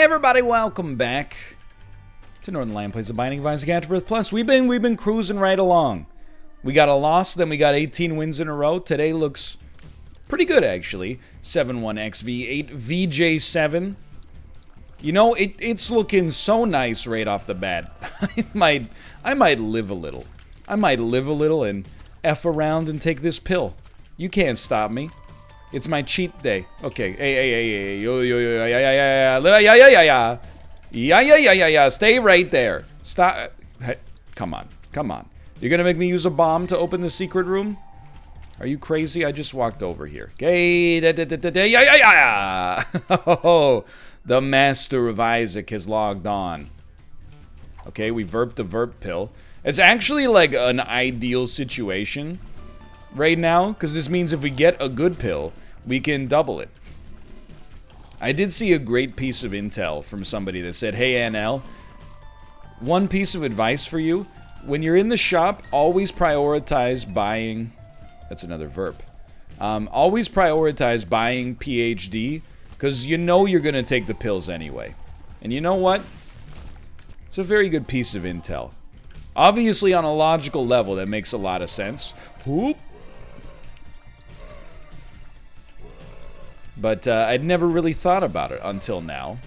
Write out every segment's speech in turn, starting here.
everybody, welcome back to Northernlion Plays The Binding of Isaac Afterbirth Plus. We've been cruising right along. We got a loss, then we got 18 wins in a row. Today looks pretty good, actually. 7-1-XV8 VJ7. You know, it's looking so nice right off the bat. I might live a little. I might live a little and F around and take this pill. You can't stop me. It's my cheat day. Okay. Hey, yo, yeah. Stay right there. Stop. Hey, come on. You're gonna make me use a bomb to open the secret room? Are you crazy? I just walked over here. Okay. Yeah. Oh, the Master of Isaac has logged on. Okay, we verped the verp pill. It's actually like an ideal situation right now, because this means if we get a good pill, we can double it. I did see a great piece of intel from somebody that said, hey NL, one piece of advice for you, when you're in the shop, always prioritize buying, that's another verp, always prioritize buying PhD, because you know you're going to take the pills anyway. And you know what? It's a very good piece of intel. Obviously, on a logical level, that makes a lot of sense. Whoop. But I'd never really thought about it until now.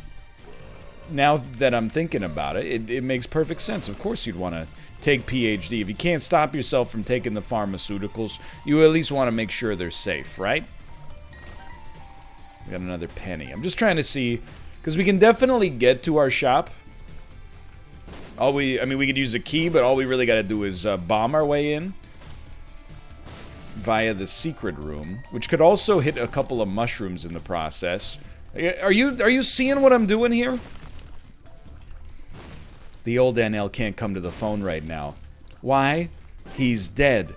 Now that I'm thinking about it, it makes perfect sense. Of course you'd want to take PhD. If you can't stop yourself from taking the pharmaceuticals, you at least want to make sure they're safe, right? We got another penny. I'm just trying to see, because we can definitely get to our shop. I mean, we could use a key, but all we really got to do is bomb our way in via the secret room, which could also hit a couple of mushrooms in the process. Are you seeing what I'm doing here? The old NL can't come to the phone right now. Why? He's dead.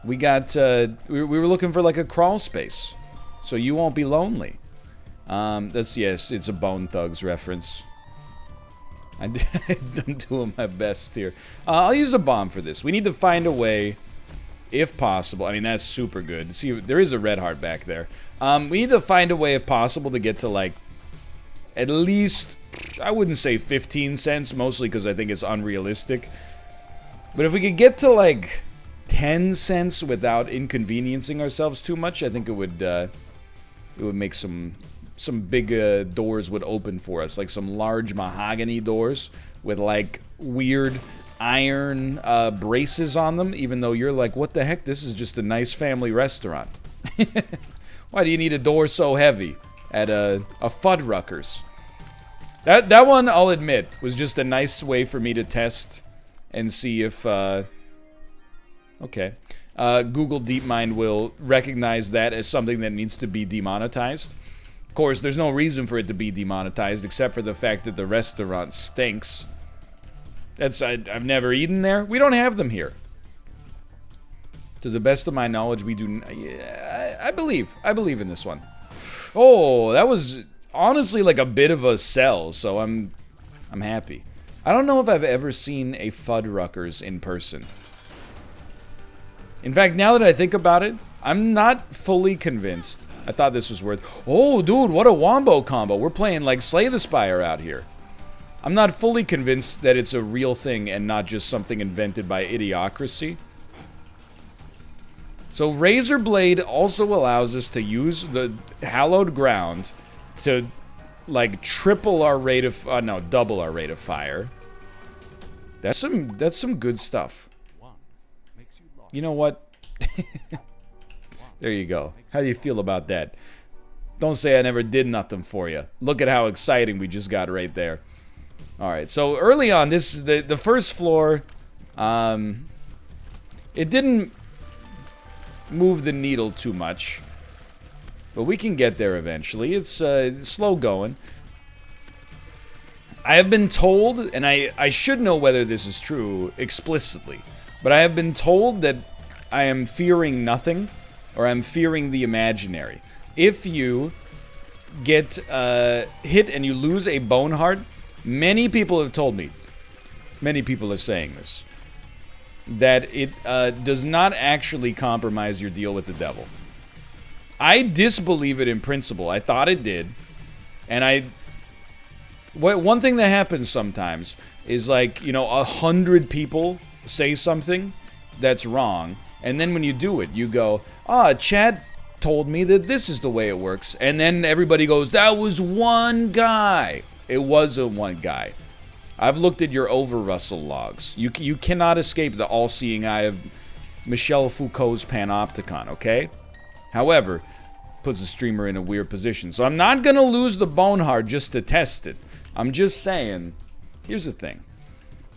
We got we were looking for like a crawl space, so you won't be lonely. Yes, it's a Bone Thugs reference. I'm doing my best here. I'll use a bomb for this. We need to find a way, if possible. I mean, that's super good. See, there is a red heart back there. We need to find a way, if possible, to get to, like, at least, I wouldn't say 15 cents, mostly because I think it's unrealistic. But if we could get to, like, 10 cents without inconveniencing ourselves too much, I think it would make some big doors would open for us, like some large mahogany doors with like weird iron braces on them, even though you're like, what the heck, this is just a nice family restaurant. Why do you need a door so heavy at a Fuddruckers? That one, I'll admit, was just a nice way for me to test and see if okay, Google DeepMind will recognize that as something that needs to be demonetized. Of course, there's no reason for it to be demonetized except for the fact that the restaurant stinks. I've never eaten there. We don't have them here. To the best of my knowledge, we do. Yeah, I believe in this one. Oh, that was honestly like a bit of a sell, so I'm happy. I don't know if I've ever seen a Fuddruckers in person. In fact, now that I think about it, I'm not fully convinced. I thought this was worth... Oh, dude, what a wombo combo. We're playing like Slay the Spire out here. I'm not fully convinced that it's a real thing and not just something invented by Idiocracy. So Razor Blade also allows us to use the hallowed ground to, like, triple our rate of... no, double our rate of fire. That's some good stuff. You know what? There you go. How do you feel about that? Don't say I never did nothing for you. Look at how exciting we just got right there. Alright, so early on, the first floor, it didn't move the needle too much. But we can get there eventually. It's slow going. I have been told, and I should know whether this is true explicitly, but I have been told that I am fearing nothing, or I'm fearing the imaginary. If you get hit and you lose a bone heart, many people have told me, many people are saying this, that it does not actually compromise your deal with the devil. I disbelieve it in principle. I thought it did, and One thing that happens sometimes is, like, you know, 100 people say something that's wrong, and then when you do it, you go, Chad told me that this is the way it works, and then everybody goes, that was one guy. It wasn't one guy. I've looked at your over-Russell logs. You cannot escape the all-seeing eye of Michel Foucault's panopticon, okay? However, puts the streamer in a weird position. So I'm not gonna lose the Bonehard just to test it. I'm just saying, here's the thing.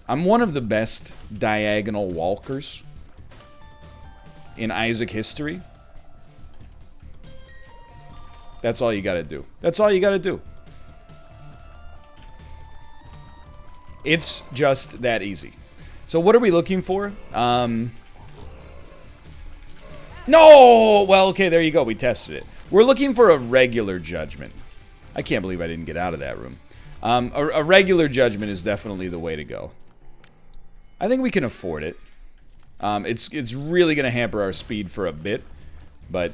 I'm one of the best diagonal walkers in Isaac history. That's all you gotta do. That's all you gotta do. It's just that easy. So what are we looking for? No! Well, okay, there you go. We tested it. We're looking for a regular judgment. I can't believe I didn't get out of that room. A regular judgment is definitely the way to go. I think we can afford it. It's really going to hamper our speed for a bit, but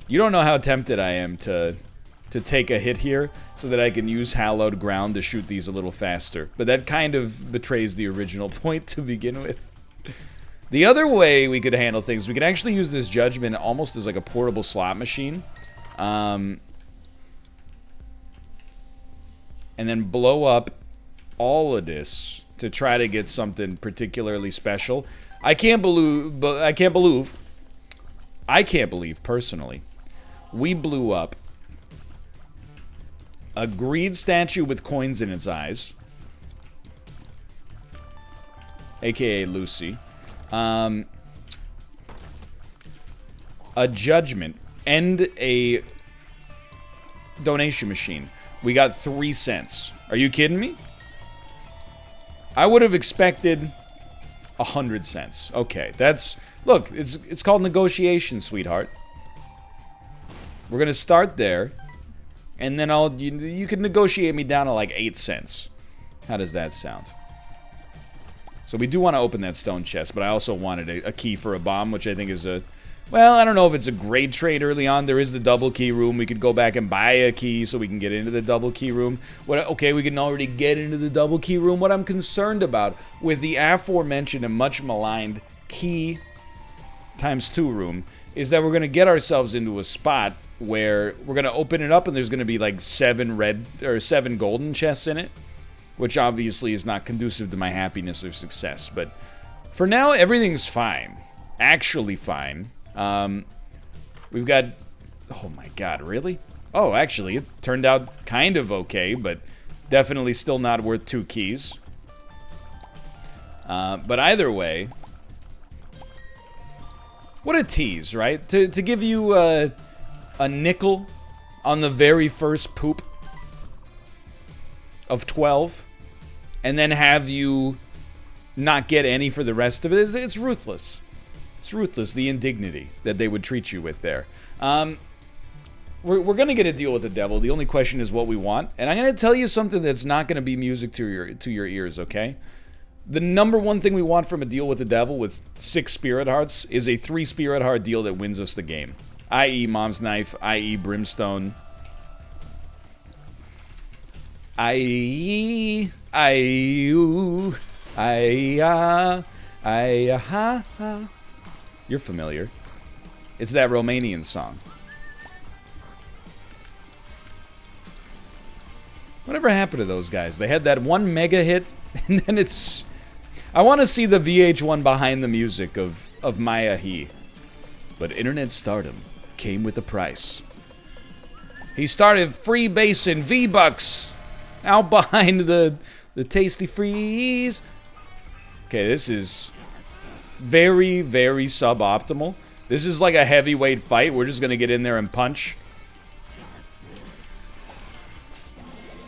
you don't know how tempted I am to take a hit here so that I can use hallowed ground to shoot these a little faster. But that kind of betrays the original point to begin with. The other way we could handle things, we could actually use this judgment almost as like a portable slot machine. And then blow up all of this to try to get something particularly special. I can't believe personally, we blew up a greed statue with coins in its eyes, aka Lucy, a judgment, and a donation machine. We got 3 cents. Are you kidding me? I would have expected 100 cents. Okay, that's... Look, it's called negotiation, sweetheart. We're gonna start there, and then you can negotiate me down to like 8 cents. How does that sound? So we do want to open that stone chest, but I also wanted a key for a bomb, which I think is a... Well, I don't know if it's a great trade early on. There is the double key room. We could go back and buy a key so we can get into the double key room. Okay, we can already get into the double key room. What I'm concerned about with the aforementioned and much maligned key ×2 room is that we're going to get ourselves into a spot where we're going to open it up and there's going to be like 7 golden chests in it, which obviously is not conducive to my happiness or success. But for now, everything's fine. Actually fine. We've got... Oh my god, really? Oh, actually, it turned out kind of okay, but definitely still not worth 2 keys. But either way... What a tease, right? To give you a nickel on the very first poop of 12, and then have you not get any for the rest of it. It's ruthless. It's ruthless, the indignity that they would treat you with there. We're going to get a deal with the devil. The only question is what we want. And I'm going to tell you something that's not going to be music to your ears, okay? The number one thing we want from a deal with the devil with 6 spirit hearts is a 3 spirit heart deal that wins us the game. I.e. Mom's Knife, i.e. Brimstone, I-E, I-U, I-ah, You're familiar. It's that Romanian song. Whatever happened to those guys? They had that one mega hit, and then it's... I want to see the VH1 behind the music of Maya He. But internet stardom came with a price. He started freebasing V-Bucks out behind the Tasty Freeze. Okay, this is very, very suboptimal. This is like a heavyweight fight. We're just gonna get in there and punch.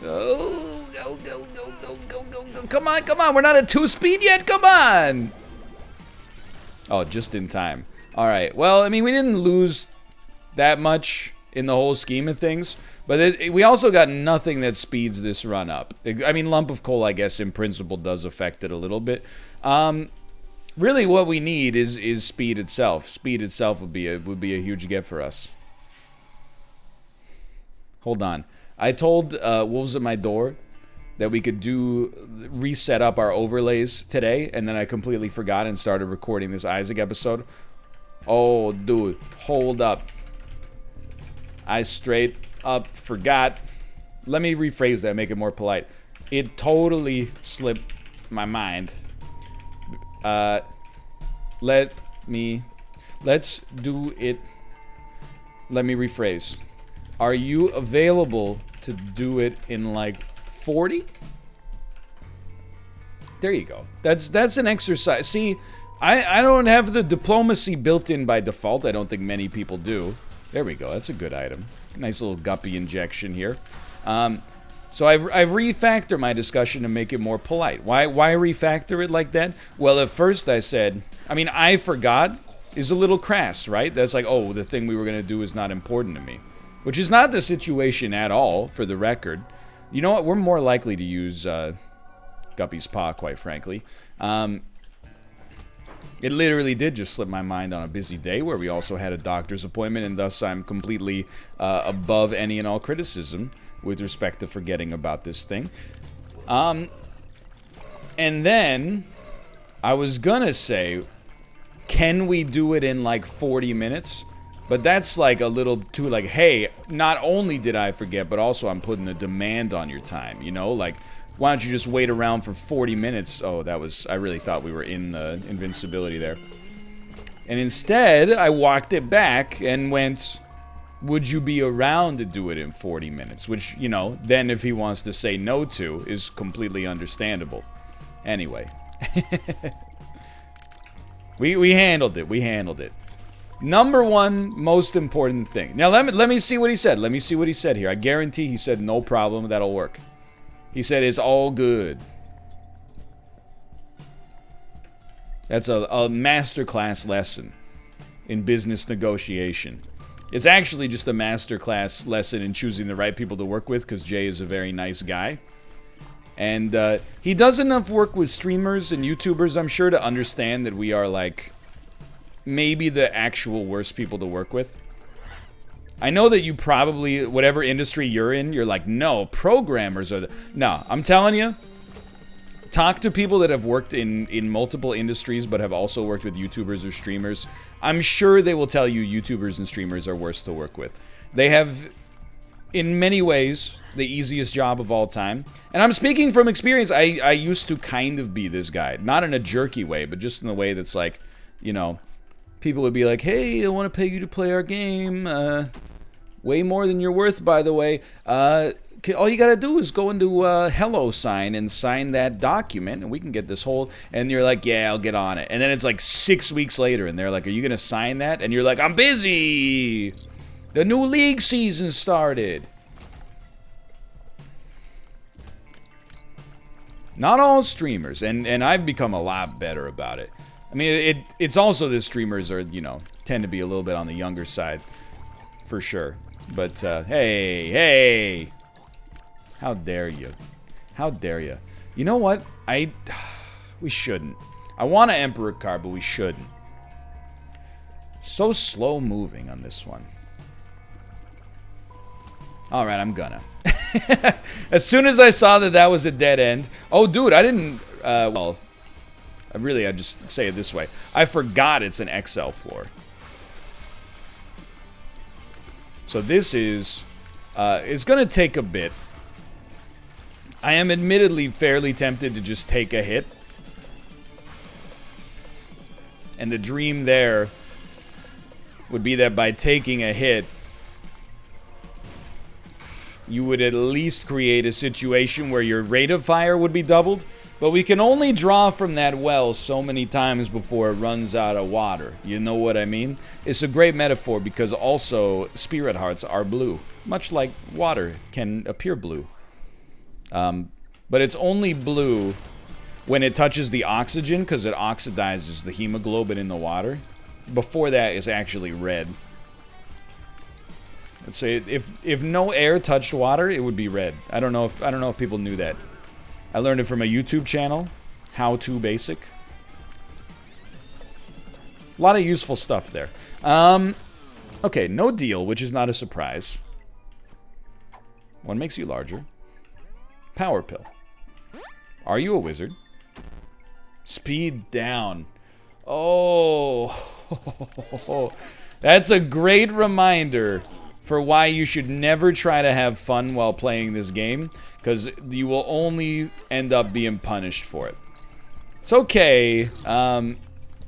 Go, go, go, go, go, go, go, go. Come on, come on. We're not at 2 speed yet. Come on. Oh, just in time. All right. Well, I mean, we didn't lose that much in the whole scheme of things, but we also got nothing that speeds this run up. I mean, lump of coal, I guess, in principle does affect it a little bit. Really, what we need is speed itself. Speed itself would be a huge get for us. Hold on. I told Wolves at My Door that we could reset up our overlays today, and then I completely forgot and started recording this Isaac episode. Oh, dude, hold up. I straight up forgot. Let me rephrase that, make it more polite. It totally slipped my mind. Let's do it. Let me rephrase. Are you available to do it in like 40? There you go. That's an exercise. See, I don't have the diplomacy built in by default. I don't think many people do. There we go. That's a good item. Nice little guppy injection here. So I've refactored my discussion to make it more polite. Why refactor it like that? Well, at first I said, I mean, I forgot is a little crass, right? That's like, oh, the thing we were going to do is not important to me. Which is not the situation at all, for the record. You know what? We're more likely to use Guppy's Paw, quite frankly. It literally did just slip my mind on a busy day where we also had a doctor's appointment, and thus I'm completely above any and all criticism with respect to forgetting about this thing. And then I was gonna say, can we do it in like 40 minutes? But that's like a little too like, hey, not only did I forget, but also I'm putting a demand on your time, you know? Like, why don't you just wait around for 40 minutes? Oh, I really thought we were in the invincibility there. And instead, I walked it back and went, would you be around to do it in 40 minutes? Which, you know, then if he wants to say no to, is completely understandable. Anyway. We handled it. We handled it. Number one most important thing. Now, let me see what he said. Let me see what he said here. I guarantee he said, no problem, that'll work. He said, it's all good. That's a masterclass lesson in business negotiation. It's actually just a masterclass lesson in choosing the right people to work with, because Jay is a very nice guy. And he does enough work with streamers and YouTubers, I'm sure, to understand that we are, like, maybe the actual worst people to work with. I know that you probably, whatever industry you're in, you're like, no, programmers are the... No, I'm telling you, talk to people that have worked in multiple industries but have also worked with YouTubers or streamers. I'm sure they will tell you YouTubers and streamers are worse to work with. They have, in many ways, the easiest job of all time. And I'm speaking from experience. I used to kind of be this guy. Not in a jerky way, but just in a way that's like, you know, people would be like, hey, I want to pay you to play our game. Way more than you're worth, by the way. All you gotta do is go into Hello Sign and sign that document, and we can get this whole... And you're like, yeah, I'll get on it. And then it's like 6 weeks later, and they're like, are you gonna sign that? And you're like, I'm busy! The new league season started! Not all streamers, and I've become a lot better about it. I mean, it's also the streamers are, you know, tend to be a little bit on the younger side, for sure. But, hey! How dare you? How dare you? You know what? We shouldn't. I want an Emperor card, but we shouldn't. So slow moving on this one. Alright, I'm gonna. As soon as I saw that was a dead end... Oh, dude, I didn't... well... I just say it this way. I forgot it's an XL floor. So this is... it's gonna take a bit. I am admittedly fairly tempted to just take a hit. And the dream there would be that by taking a hit, you would at least create a situation where your rate of fire would be doubled. But we can only draw from that well so many times before it runs out of water. You know what I mean? It's a great metaphor because also spirit hearts are blue. Much like water can appear blue. But it's only blue when it touches the oxygen because it oxidizes the hemoglobin in the water. Before that, it's actually red. Let's say if no air touched water, it would be red. I don't know if people knew that. I learned it from a YouTube channel, How To Basic. A lot of useful stuff there. Okay, no deal, which is not a surprise. One makes you larger. Power pill. Are you a wizard? Speed down. Oh. That's a great reminder for why you should never try to have fun while playing this game, because you will only end up being punished for it. It's okay.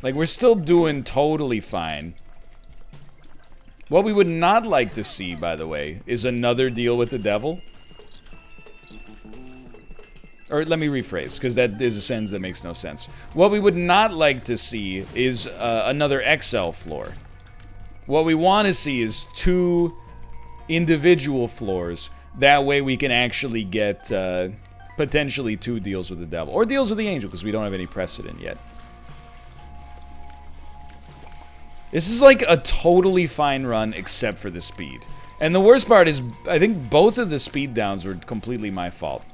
Like, we're still doing totally fine. What we would not like to see, by the way, is another deal with the devil. Or let me rephrase, because that is a sentence that makes no sense. What we would not like to see is another XL floor. What we want to see is 2 individual floors. That way we can actually get potentially 2 deals with the devil. Or deals with the angel, because we don't have any precedent yet. This is like a totally fine run, except for the speed. And the worst part is, I think both of the speed downs were completely my fault.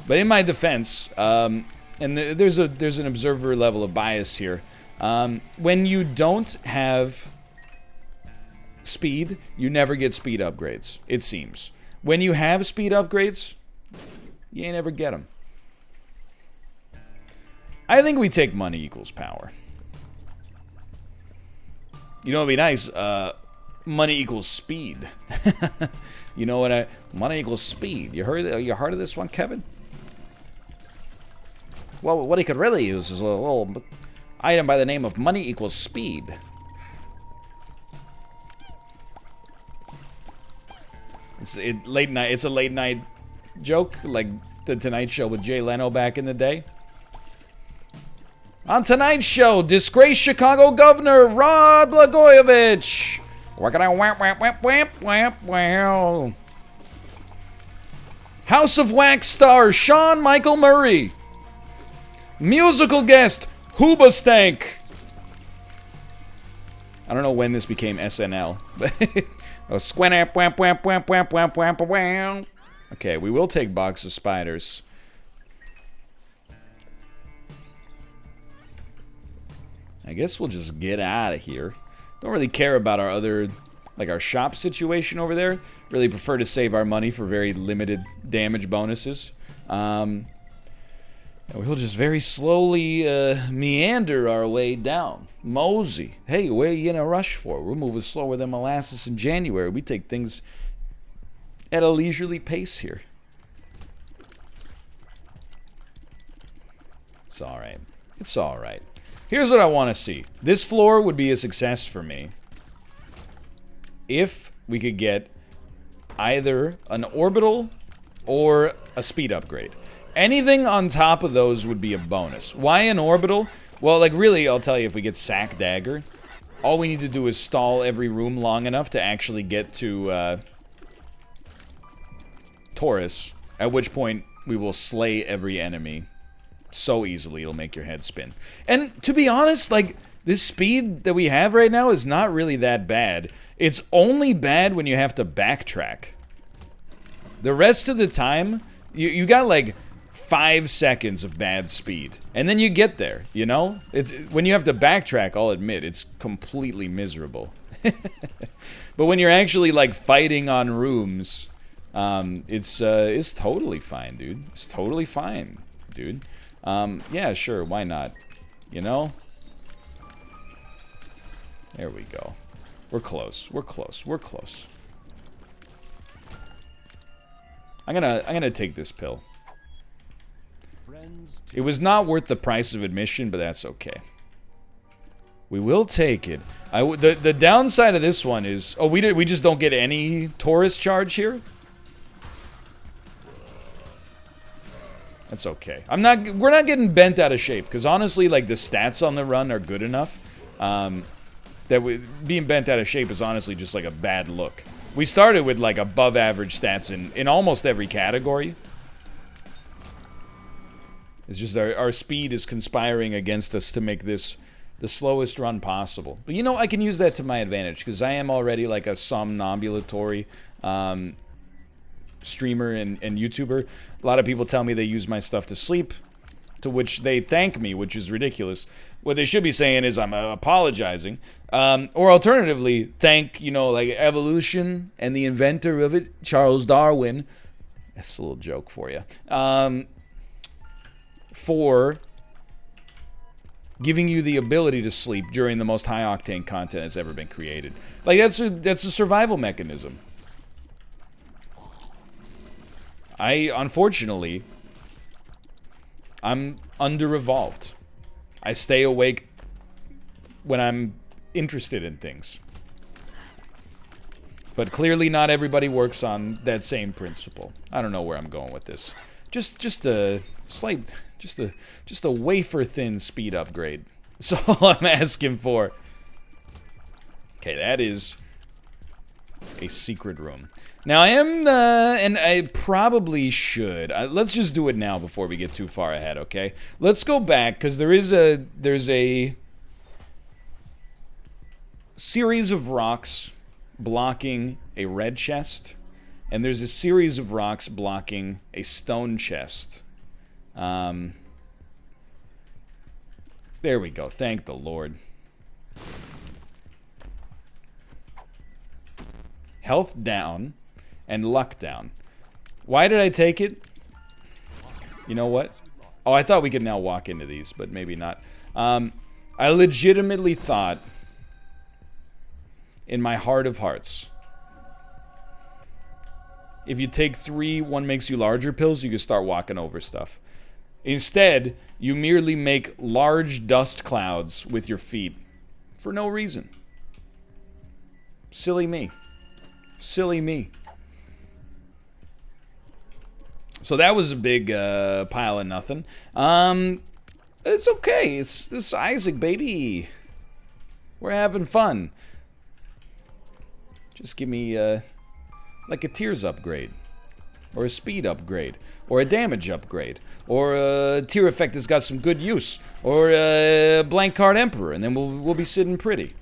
But in my defense, and there's an observer level of bias here. When you don't have speed, you never get speed upgrades, it seems. When you have speed upgrades, you ain't ever get them. I think we take money equals power. You know, it'd be nice, money equals speed. You know what money equals speed. You heard of this one, Kevin? Well, what he could really use is a little item by the name of money equals speed. It's a late night joke, like the Tonight Show with Jay Leno back in the day. On tonight's show, disgraced Chicago Governor Rod Blagojevich. House of Wax star Sean Michael Murray. Musical guest Hoobastank. I don't know when this became SNL, but okay, we will take Box of Spiders. I guess we'll just get out of here. Don't really care about our other, like our shop situation over there. Really prefer to save our money for very limited damage bonuses. We'll just very slowly meander our way down. Mosey. Hey, where are you in a rush for? We're moving slower than molasses in January. We take things at a leisurely pace here. It's alright. It's alright. Here's what I want to see. This floor would be a success for me if we could get either an orbital or a speed upgrade. Anything on top of those would be a bonus. Why an orbital? Well, like really, I'll tell you, if we get Sack Dagger, all we need to do is stall every room long enough to actually get to Taurus, at which point we will slay every enemy so easily it'll make your head spin. And to be honest, like, this speed that we have right now is not really that bad. It's only bad when you have to backtrack. The rest of the time, you got like 5 seconds of bad speed, and then you get there, you know? It's when you have to backtrack, I'll admit, it's completely miserable. But when you're actually like fighting on rooms, it's totally fine, dude. It's totally fine, dude. Yeah, sure, why not? You know? There we go. We're close. We're close. We're close. I'm gonna take this pill. It was not worth the price of admission, but that's okay. We will take it. The downside of this one is, oh, we just don't get any Taurus charge here. That's okay. We're not getting bent out of shape, because honestly, like, the stats on the run are good enough. Being bent out of shape is honestly just like a bad look. We started with like above average stats in almost every category. It's just our speed is conspiring against us to make this the slowest run possible. But you know, I can use that to my advantage, because I am already like a somnambulatory streamer and YouTuber. A lot of people tell me they use my stuff to sleep, to which they thank me, which is ridiculous. What they should be saying is I'm apologizing. Or alternatively, thank, you know, like evolution and the inventor of it, Charles Darwin, That's a little joke for you. For giving you the ability to sleep during the most high-octane content that's ever been created. Like, that's a survival mechanism. Unfortunately, I'm under-evolved. I stay awake when I'm interested in things. But clearly not everybody works on that same principle. I don't know where I'm going with this. Just a slight, just a wafer-thin speed upgrade. That's all I'm asking for. Okay, that is a secret room. Now I am, and I probably should. Let's just do it now before we get too far ahead, okay? Let's go back, because there's a series of rocks blocking a red chest, and there's a series of rocks blocking a stone chest. There we go. Thank the Lord. Health down and luck down. Why did I take it? You know what? Oh, I thought we could now walk into these, but maybe not. I legitimately thought, in my heart of hearts, if you take 3 one makes you larger pills, you can start walking over stuff. Instead, you merely make large dust clouds with your feet for no reason. Silly me. Silly me. So that was a big pile of nothing. It's okay. It's this Isaac, baby. We're having fun. Just give me like a tears upgrade, or a speed upgrade, or a damage upgrade, or a tear effect that's got some good use, or a blank card emperor, and then we'll be sitting pretty.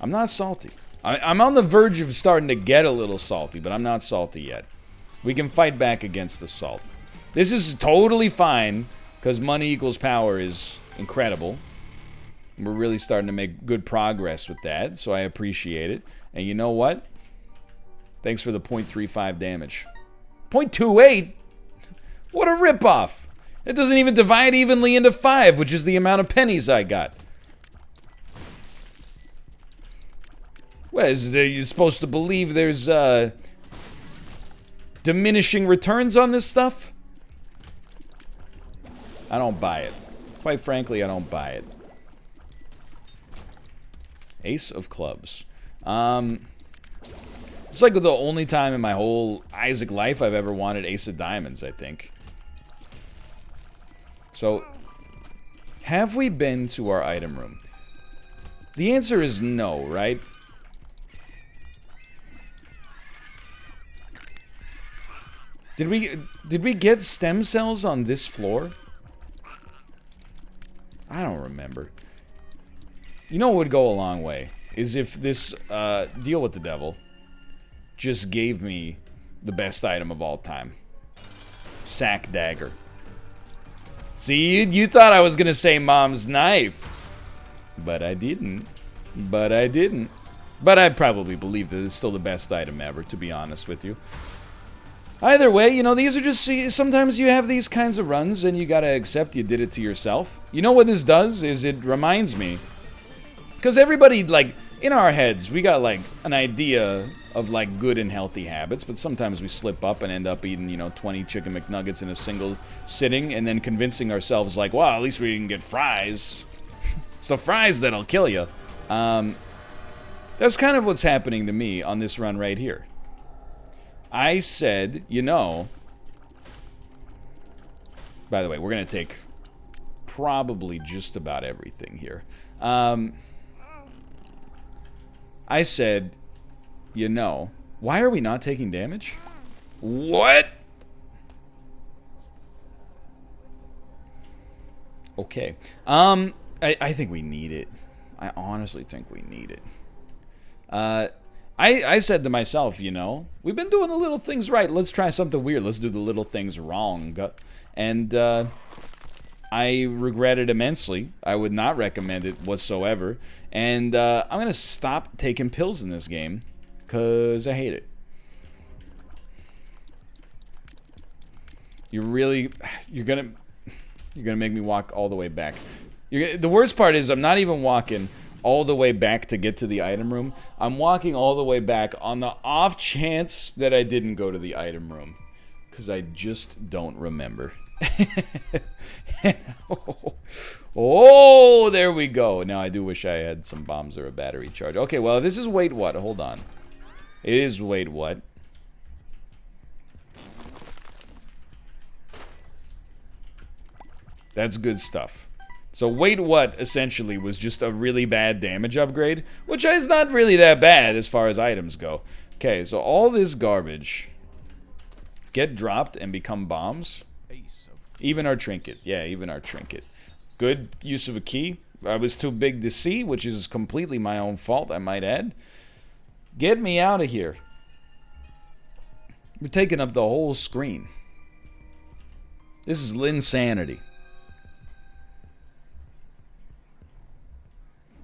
I'm not salty. I'm on the verge of starting to get a little salty, but I'm not salty yet. We can fight back against the salt. This is totally fine, because money equals power is incredible. We're really starting to make good progress with that, so I appreciate it. And you know what? Thanks for the 0.35 damage. 0.28? What a ripoff! It doesn't even divide evenly into 5, which is the amount of pennies I got. What is there? You're supposed to believe there's diminishing returns on this stuff? I don't buy it. Quite frankly, I don't buy it. Ace of clubs. It's like the only time in my whole Isaac life I've ever wanted Ace of diamonds, I think. So, have we been to our item room? The answer is no, right? Did we get stem cells on this floor? I don't remember. You know what would go a long way? Is if this, deal with the devil just gave me the best item of all time. Sack dagger. See, you thought I was gonna say mom's knife. But I didn't. But I didn't. But I probably believe that it's still the best item ever, to be honest with you. Either way, you know, these are just, sometimes you have these kinds of runs and you gotta accept you did it to yourself. You know what this does? Is it reminds me, because everybody, like, in our heads, we got, like, an idea of, like, good and healthy habits, but sometimes we slip up and end up eating, you know, 20 chicken McNuggets in a single sitting, and then convincing ourselves, like, well, at least we didn't get fries. So fries that'll kill you. That's kind of what's happening to me on this run right here. I said, you know... By the way, we're gonna take probably just about everything here. I said, you know, why are we not taking damage? What? Okay. I think we need it. I honestly think we need it. I said to myself, you know, we've been doing the little things right. Let's try something weird. Let's do the little things wrong. And, I regret it immensely. I would not recommend it whatsoever. And I'm going to stop taking pills in this game. because I hate it. You're gonna make me walk all the way back. The worst part is I'm not even walking all the way back to get to the item room. I'm walking all the way back on the off chance that I didn't go to the item room. Because I just don't remember. Oh, there we go. Now I do wish I had some bombs or a battery charge. Okay, well, this is wait what? Hold on. It is wait what? That's good stuff. So wait what, essentially, was just a really bad damage upgrade, which is not really that bad as far as items go. Okay, so all this garbage get dropped and become bombs. Even our trinket. Yeah, even our trinket. Good use of a key. I was too big to see, which is completely my own fault, I might add. Get me out of here. We're taking up the whole screen. This is insanity.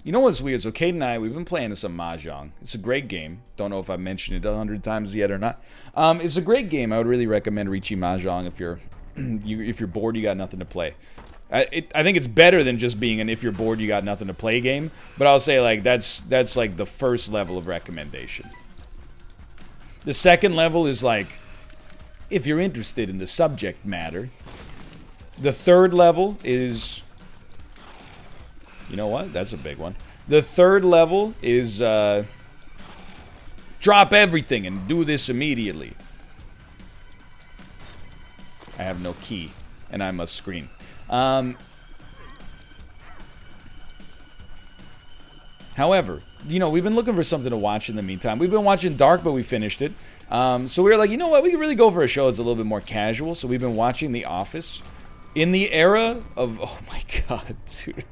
You know what's weird? So Kate and I, we've been playing some Mahjong. It's a great game. Don't know if I've mentioned it 100 times yet or not. It's a great game. I would really recommend Ricci Mahjong if you're if you're bored, you got nothing to play. I think it's better than just being an if you're bored, you got nothing to play game. But I'll say like that's like the first level of recommendation. The second level is like if you're interested in the subject matter. The third level is... You know what? That's a big one. The third level is drop everything and do this immediately. I have no key, and I must scream. However, you know, we've been looking for something to watch in the meantime. We've been watching Dark, but we finished it. So we were like, you know what? We could really go for a show that's a little bit more casual. So we've been watching The Office. In the era of... Oh my god, dude.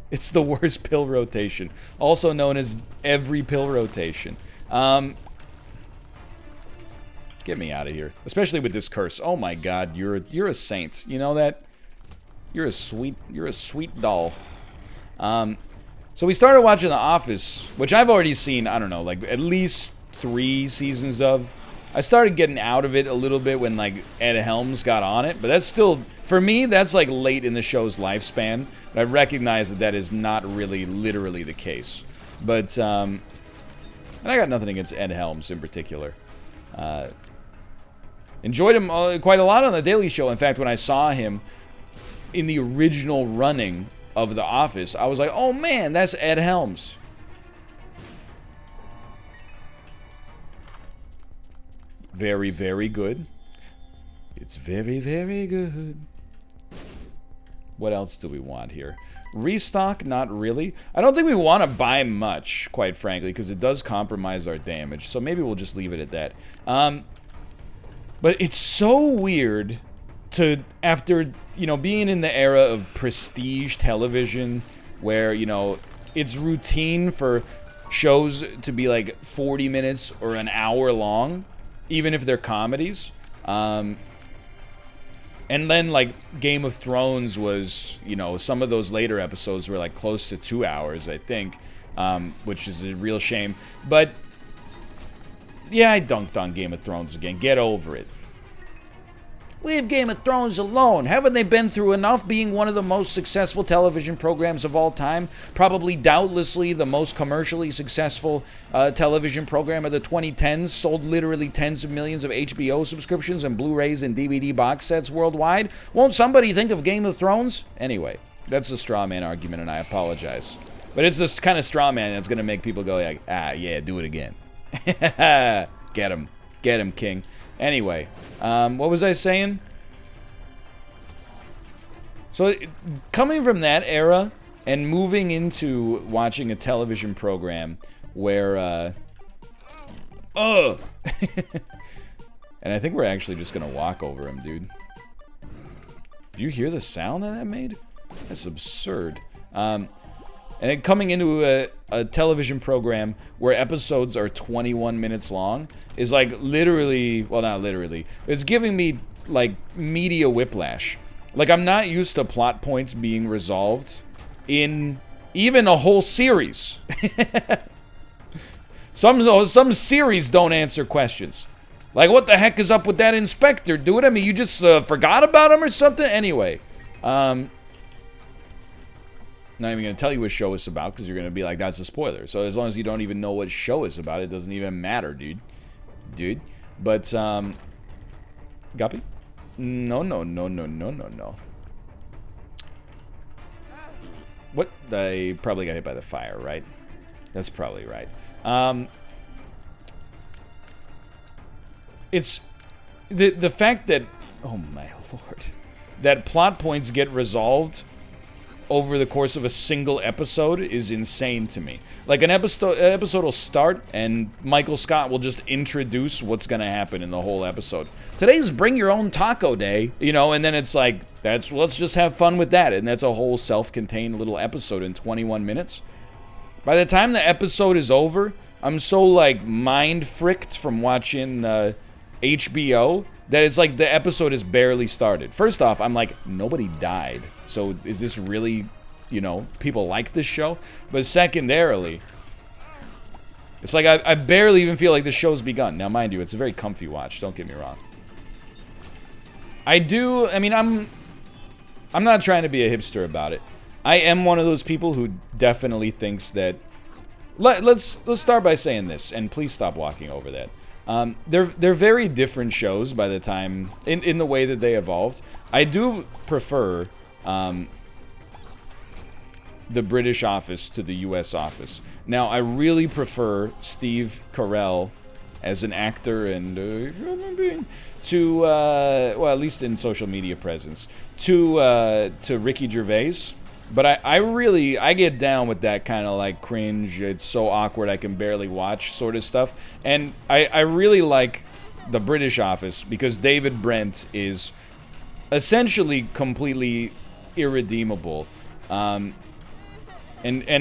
It's the worst pill rotation, also known as every pill rotation. Get me out of here, especially with this curse. Oh my god, you're a saint. You know that? You're a sweet doll. So we started watching The Office, which I've already seen, I don't know, like at least 3 seasons of. I started getting out of it a little bit when like Ed Helms got on it, but that's still, for me, that's like late in the show's lifespan. But I recognize that that is not really literally the case. But, and I got nothing against Ed Helms in particular. Enjoyed him quite a lot on The Daily Show. In fact, when I saw him in the original running of The Office, I was like, oh man, that's Ed Helms. Very, very good. It's very, very good. What else do we want here? Restock? Not really. I don't think we want to buy much, quite frankly, because it does compromise our damage. So maybe we'll just leave it at that. But it's so weird to, after, you know, being in the era of prestige television, where, you know, it's routine for shows to be like 40 minutes or an hour long, even if they're comedies. And then, like, Game of Thrones was, you know, some of those later episodes were, like, close to 2 hours, I think, which is a real shame. But, yeah, I dunked on Game of Thrones again. Get over it. Leave Game of Thrones alone. Haven't they been through enough being one of the most successful television programs of all time? Probably, doubtlessly, the most commercially successful television program of the 2010s. Sold literally tens of millions of HBO subscriptions and Blu-rays and DVD box sets worldwide. Won't somebody think of Game of Thrones? Anyway, that's a straw man argument, and I apologize. But it's this kind of straw man that's going to make people go like, ah, yeah, do it again. Get him. Get him, King. Anyway, what was I saying? So, coming from that era and moving into watching a television program where, and I think we're actually just gonna walk over him, dude. Did you hear the sound that made? That's absurd. And then coming into a television program where episodes are 21 minutes long is like literally, well, not literally, it's giving me like media whiplash. Like, I'm not used to plot points being resolved in even a whole series. Some series don't answer questions. Like, what the heck is up with that inspector, dude? I mean, you just forgot about him or something? Anyway, not even going to tell you what show it's about because you're going to be like, that's a spoiler. So as long as you don't even know what show it's about, it doesn't even matter, dude. But, Guppy? No. What? I probably got hit by the fire, right? That's probably right. It's the fact that, oh my lord, that plot points get resolved over the course of a single episode is insane to me. Like, an episode will start and Michael Scott will just introduce what's gonna happen in the whole episode. Today's Bring Your Own Taco Day, you know, and then it's like, let's just have fun with that, and that's a whole self-contained little episode in 21 minutes. By the time the episode is over, I'm so, like, mind-fricked from watching HBO that it's like the episode is barely started. First off, I'm like, nobody died. So is this really, you know, people like this show? But secondarily, it's like I barely even feel like the show's begun. Now, mind you, it's a very comfy watch. Don't get me wrong. I mean, I'm not trying to be a hipster about it. I am one of those people who definitely thinks that... Let's start by saying this, and please stop walking over that. They're very different shows by the time, in the way that they evolved. I do prefer the British office to the US office. Now, I really prefer Steve Carell as an actor and human being to, well, at least in social media presence, to Ricky Gervais. But I get down with that kind of like cringe, it's so awkward I can barely watch sort of stuff. And I really like the British office because David Brent is essentially completely irredeemable. And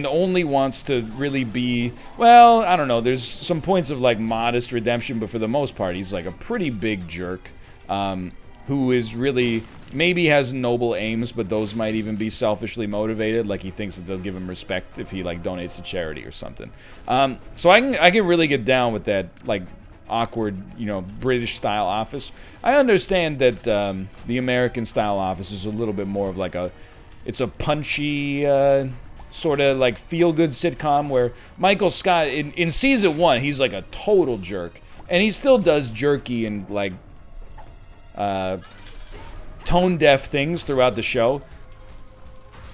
only wants to really be, well, I don't know, there's some points of like modest redemption, but for the most part he's like a pretty big jerk, who is really, maybe has noble aims, but those might even be selfishly motivated, like he thinks that they'll give him respect if he like donates to charity or something. So I can really get down with that like awkward, you know, British style office. I understand that the American style office is a little bit more of like it's a punchy sort of like feel-good sitcom where Michael Scott in season 1 he's like a total jerk, and he still does jerky and like tone-deaf things throughout the show.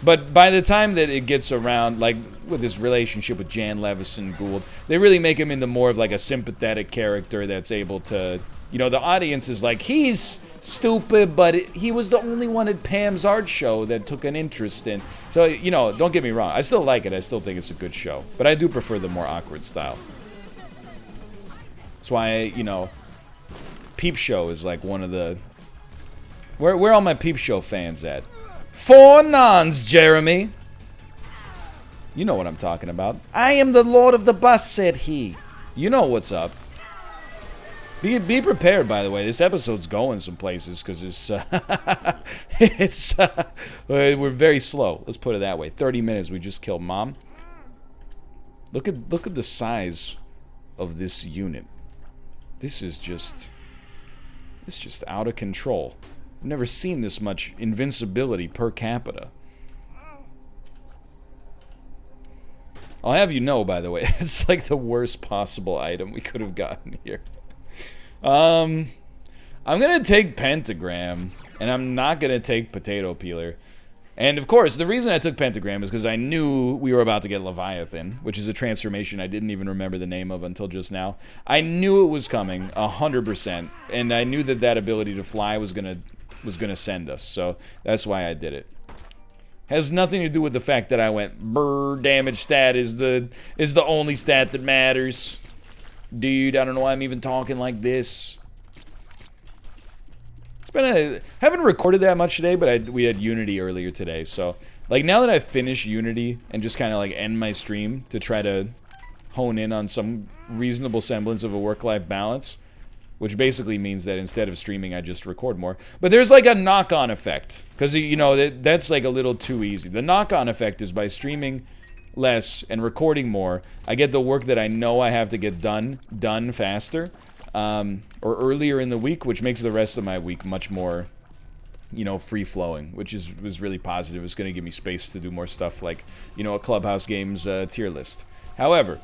But by the time that it gets around, like with his relationship with Jan Levison Gould, they really make him into more of like a sympathetic character that's able to, you know, the audience is like, he's stupid, but he was the only one at Pam's art show that took an interest in. So, you know, don't get me wrong, I still like it, I still think it's a good show, but I do prefer the more awkward style. That's why, you know, Peep Show is like one of the... Where are all my Peep Show fans at? 4 nons, Jeremy! You know what I'm talking about. I am the Lord of the Bus, said he. You know what's up. Be prepared, by the way. This episode's going some places, because it's... we're very slow. Let's put it that way. 30 minutes, we just killed Mom. Look at the size of this unit. This is just... It's just out of control. I've never seen this much invincibility per capita. I'll have you know, by the way, it's like the worst possible item we could have gotten here. I'm gonna take Pentagram, and I'm not gonna take Potato Peeler. And of course, the reason I took Pentagram is because I knew we were about to get Leviathan, which is a transformation I didn't even remember the name of until just now. I knew it was coming, 100%, and I knew that ability to fly was gonna send us, so that's why I did it. Has nothing to do with the fact that I went, brr, damage stat is the only stat that matters. Dude, I don't know why I'm even talking like this. Haven't recorded that much today, but we had Unity earlier today, so like now that I've finished Unity and just kind of like end my stream to try to hone in on some reasonable semblance of a work-life balance, which basically means that instead of streaming I just record more. But there's like a knock-on effect, because you know that's like a little too easy. The knock-on effect is by streaming less and recording more, I get the work that I know I have to get done faster, or earlier in the week, which makes the rest of my week much more, you know, free-flowing, which was really positive. It's going to give me space to do more stuff like, you know, a Clubhouse Games tier list. However,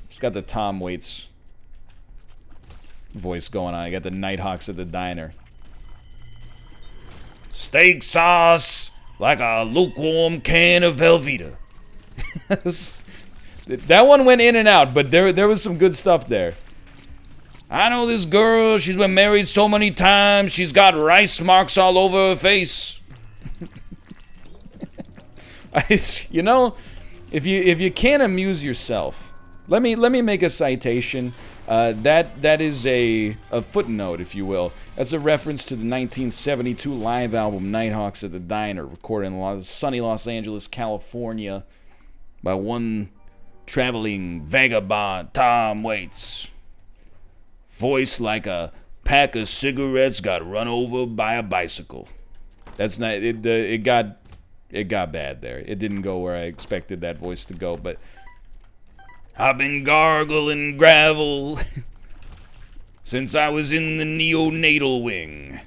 just got the Tom Waits voice going on. I got the Nighthawks at the diner. Steak sauce like a lukewarm can of Velveeta. That one went in and out, but there was some good stuff there. I know this girl, she's been married so many times, she's got rice marks all over her face. You know, if you can't amuse yourself, let me make a citation. That is a footnote, if you will. That's a reference to the 1972 live album Nighthawks at the Diner, recorded in sunny Los Angeles, California, by one traveling vagabond, Tom Waits. Voice like a pack of cigarettes got run over by a bicycle. That's not it. It got bad there. It didn't go where I expected that voice to go, but I've been gargling gravel since I was in the neonatal wing.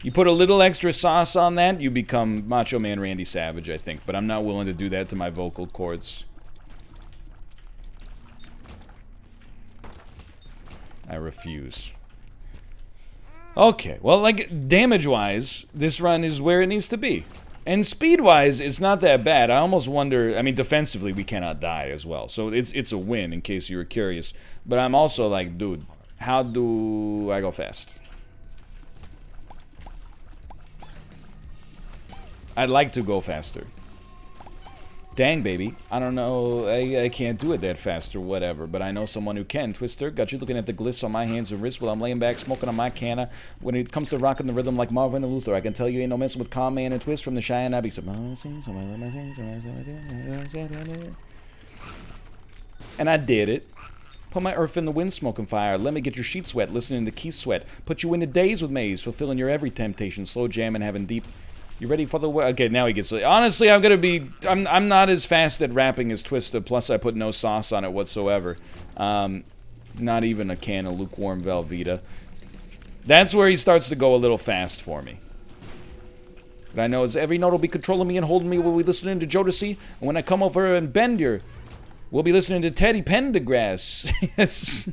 You put a little extra sauce on that, you become Macho Man Randy Savage, I think. But I'm not willing to do that to my vocal cords. I refuse. Okay, well, like, damage-wise, this run is where it needs to be. And speed-wise, it's not that bad. I almost wonder, I mean, defensively, we cannot die as well. So it's a win, in case you were curious. But I'm also like, dude, how do I go fast? I'd like to go faster. Dang, baby. I don't know. I can't do it that fast or whatever, but I know someone who can. Twister, got you looking at the gliss on my hands and wrists while I'm laying back smoking on my canna. When it comes to rocking the rhythm like Marvin and Luther, I can tell you ain't no messing with Calm Man and Twist from the Cheyenne Abbey. And I did it. Put my earth in the wind, smoking fire. Let me get your sheets wet, listening to Keith sweat. Put you into days with maze, fulfilling your every temptation. Slow jam and having deep... You ready for the... Okay, now he gets... Honestly, I'm gonna be... I'm not as fast at rapping as Twista, plus I put no sauce on it whatsoever. Not even a can of lukewarm Velveeta. That's where he starts to go a little fast for me. But I know is every note will be controlling me and holding me while we listening to Jodeci. And when I come over and bend your... We'll be listening to Teddy Pendergrass. It's...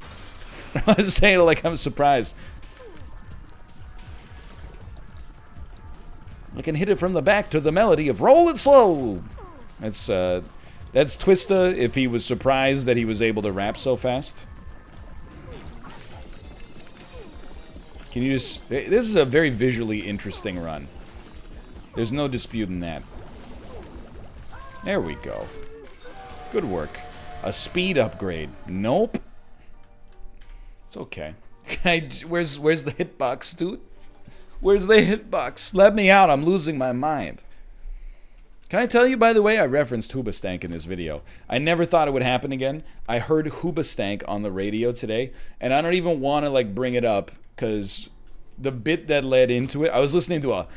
I was saying it like I'm surprised. I can hit it from the back to the melody of Roll It Slow. That's Twista if he was surprised that he was able to rap so fast. Can you just... This is a very visually interesting run. There's no disputing that. There we go. Good work. A speed upgrade. Nope. It's okay. Where's the hitbox, dude? Where's the hitbox? Let me out. I'm losing my mind. Can I tell you, by the way, I referenced Hoobastank in this video. I never thought it would happen again. I heard Hoobastank on the radio today, and I don't even want to, like, bring it up, because the bit that led into it, I was listening to a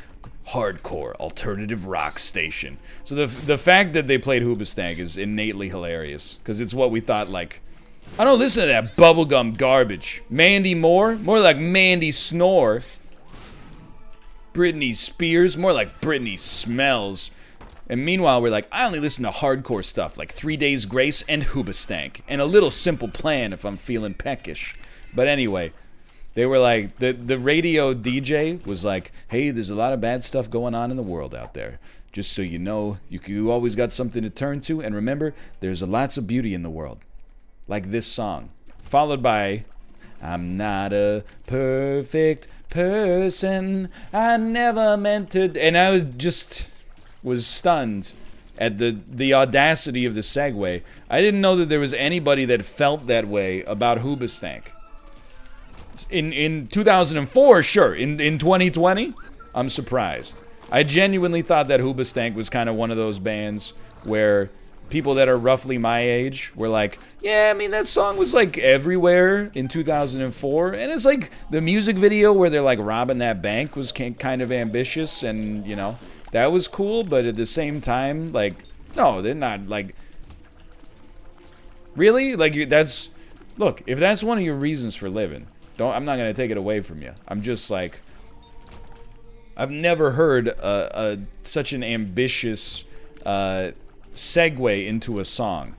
hardcore alternative rock station. So the fact that they played Hoobastank is innately hilarious, because it's what we thought, like, I don't listen to that bubblegum garbage. Mandy Moore? More like Mandy Snore. Britney Spears, more like Britney Smells. And meanwhile, we're like, I only listen to hardcore stuff like 3 Days Grace and Hoobastank. And a little Simple Plan if I'm feeling peckish. But anyway, they were like, the radio DJ was like, hey, there's a lot of bad stuff going on in the world out there. Just so you know, you always got something to turn to. And remember, there's lots of beauty in the world. Like this song. Followed by, I'm not a perfect person, I never meant to... And I was stunned at the audacity of the segue. I didn't know that there was anybody that felt that way about Hoobastank. In 2004, sure. In 2020, I'm surprised. I genuinely thought that Hoobastank was kind of one of those bands where people that are roughly my age were like, yeah, I mean, that song was like everywhere in 2004. And it's like the music video where they're like robbing that bank was kind of ambitious and, you know, That was cool, but at the same time, like, no, they're not, like... Really? Like, that's... Look, if that's one of your reasons for living, I'm not gonna take it away from you. I'm just like... I've never heard such an ambitious segue into a song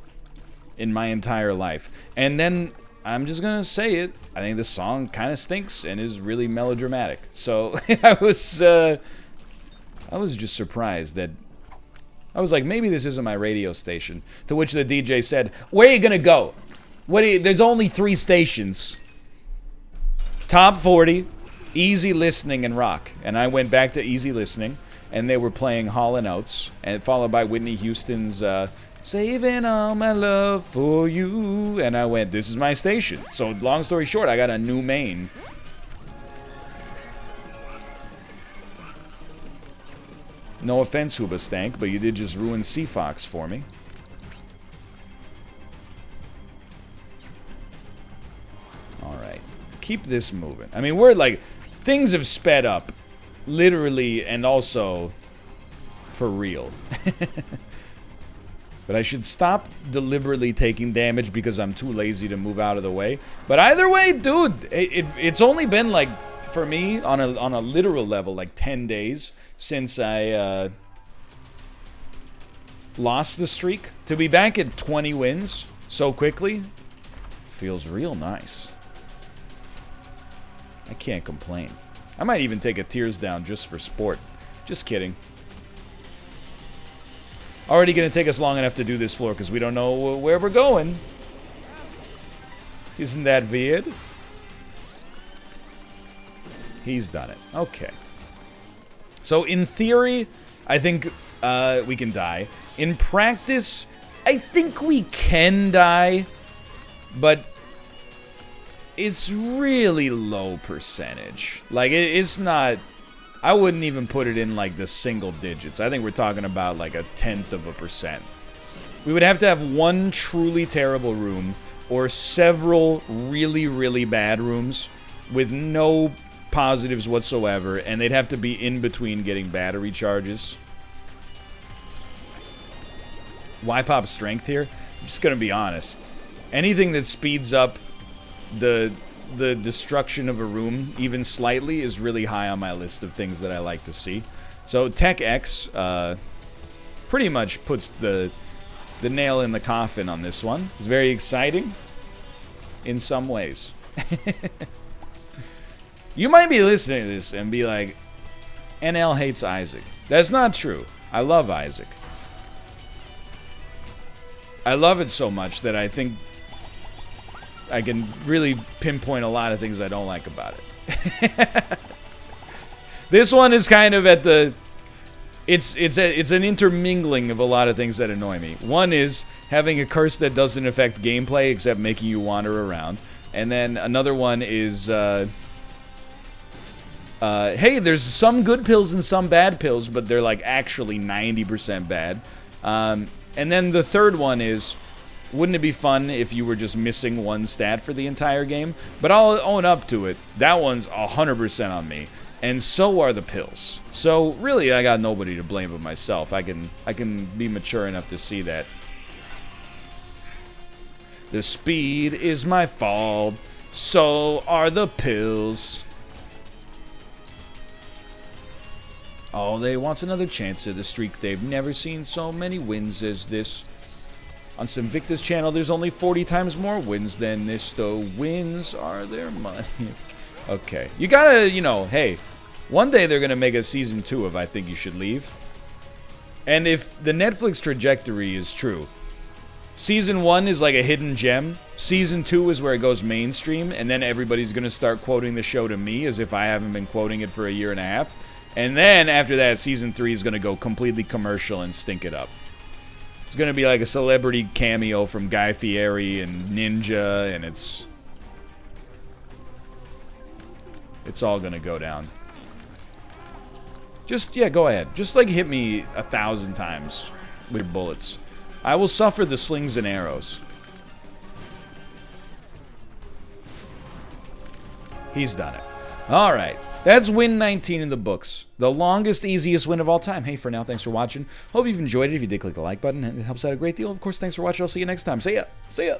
in my entire life. And then, I'm just gonna say it, I think this song kind of stinks and is really melodramatic. So, I was just surprised that... I was like, maybe this isn't my radio station. To which the DJ said, where are you gonna go? There's only 3 stations. Top 40, easy listening, and rock. And I went back to easy listening, and they were playing Hall & Oates, and followed by Whitney Houston's Saving All My Love For You. And I went, this is my station. So long story short, I got a new main. No offense, Hoobastank, but you did just ruin Seafox for me. Alright. Keep this moving. I mean, we're like... Things have sped up. Literally, and also... For real. But I should stop deliberately taking damage because I'm too lazy to move out of the way. But either way, dude, it's only been like... For me, on a literal level, like 10 days since I lost the streak. To be back at 20 wins so quickly feels real nice. I can't complain. I might even take a tears down just for sport. Just kidding. Already gonna take us long enough to do this floor because we don't know where we're going. Isn't that weird? He's done it. Okay. So, in theory, I think we can die. In practice, I think we can die, but it's really low percentage. Like, it's not... I wouldn't even put it in, like, the single digits. I think we're talking about, like, 0.1%. We would have to have one truly terrible room, or several really, really bad rooms, with no positives whatsoever, and they'd have to be in between getting battery charges. Why pop strength here? I'm just gonna be honest. Anything that speeds up the destruction of a room even slightly is really high on my list of things that I like to see. So Tech X pretty much puts the nail in the coffin on this one. It's very exciting in some ways. You might be listening to this and be like, NL hates Isaac. That's not true. I love Isaac. I love it so much that I think I can really pinpoint a lot of things I don't like about it. This one is kind of at the... It's an intermingling of a lot of things that annoy me. One is having a curse that doesn't affect gameplay except making you wander around. And then another one is... hey, there's some good pills and some bad pills, but they're like actually 90% bad. And then the third one is, wouldn't it be fun if you were just missing one stat for the entire game? But I'll own up to it. That one's 100% on me. And so are the pills. So really, I got nobody to blame but myself. I can be mature enough to see that. The speed is my fault. So are the pills. Oh, they wants another chance at the streak. They've never seen so many wins as this. On Sinvicta's channel, there's only 40 times more wins than this, though. Wins are their money. Okay. You gotta, you know, hey, one day they're gonna make a season 2 of I Think You Should Leave. And if the Netflix trajectory is true, season 1 is like a hidden gem. Season 2 is where it goes mainstream, and then everybody's gonna start quoting the show to me as if I haven't been quoting it for a year and a half. And then, after that, Season 3 is going to go completely commercial and stink it up. It's going to be like a celebrity cameo from Guy Fieri and Ninja, and it's all going to go down. Just, yeah, go ahead. Just, like, hit me 1,000 times with your bullets. I will suffer the slings and arrows. He's done it. All right. That's win 19 in the books. The longest, easiest win of all time. Hey, for now, thanks for watching. Hope you've enjoyed it. If you did, click the like button. It helps out a great deal. Of course, thanks for watching. I'll see you next time. See ya. See ya.